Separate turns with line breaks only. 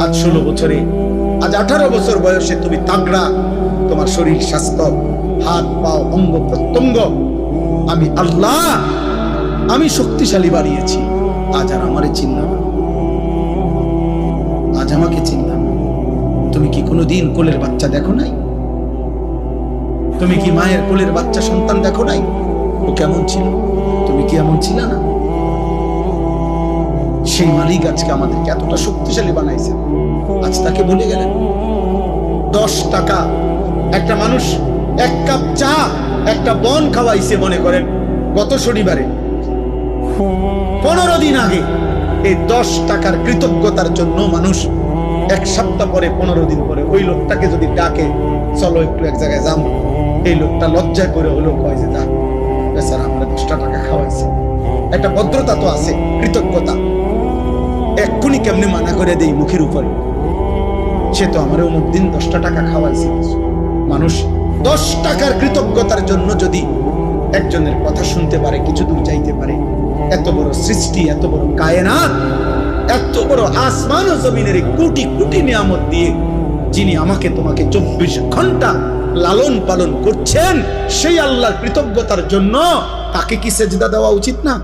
আজ 16 বছরে, আজ 18 বছর বয়সে তুমি তাগড়া, তোমার শরীর স্বাস্থ্য, হাত পাও অঙ্গ প্রত্যঙ্গ আমি আল্লাহ, আমি শক্তিশালী বানিয়েছি। আজ আর আমারে চিনলাম না, আজ আমাকে চিনলাম। তুমি কি কোনোদিন কোলের বাচ্চা দেখো নাই? তুমি কি মায়ের কোলের বাচ্চা সন্তান দেখো নাই? ও কেমন ছিল? তুমি কি এমন ছিল না? সেই মালিক আজকে আমাদেরকে এতটা শক্তিশালী বানাইছে, আজ তাকে ভুলে গেলেন। 10 টাকা একটা মানুষ, 1 কাপ চা, একটা বন খাওয়াইছে মনে করেন গত শনিবারে, 15 দিন আগে। এই 10 টাকার কৃতজ্ঞতার জন্য মানুষ 1 সপ্তাহ পরে, 15 দিন পরে ওই লোকটাকে যদি ডাকে, চলো একটু এক জায়গায় যাবো, এই লোকটা লজ্জায় করে হলো কয় যে যা বেচারা আমরা 10 টাকা খাওয়াইছে। একটা ভদ্রতা তো আছে, কৃতজ্ঞতা। এক্ষুনি কেমনে মানা করে দেই মুখের উপরে, সে তো আমার অমুক দিন 10 টাকা খাওয়াইছে। মানুষ 10 টাকার কৃতজ্ঞতার জন্য যদি একজনের কথা শুনতে পারে, কিছু দূর যাইতে পারে। এত বড় সৃষ্টি, এত বড় কায়নাত, এত বড় আসমান ও জমিনের কোটি কোটি নিয়ামত দিয়ে যিনি আমাকে তোমাকে 24 ঘন্টা লালন পালন করছেন, সেই আল্লাহর কৃতজ্ঞতার জন্য তাকে কি সেজদা দেওয়া উচিত না?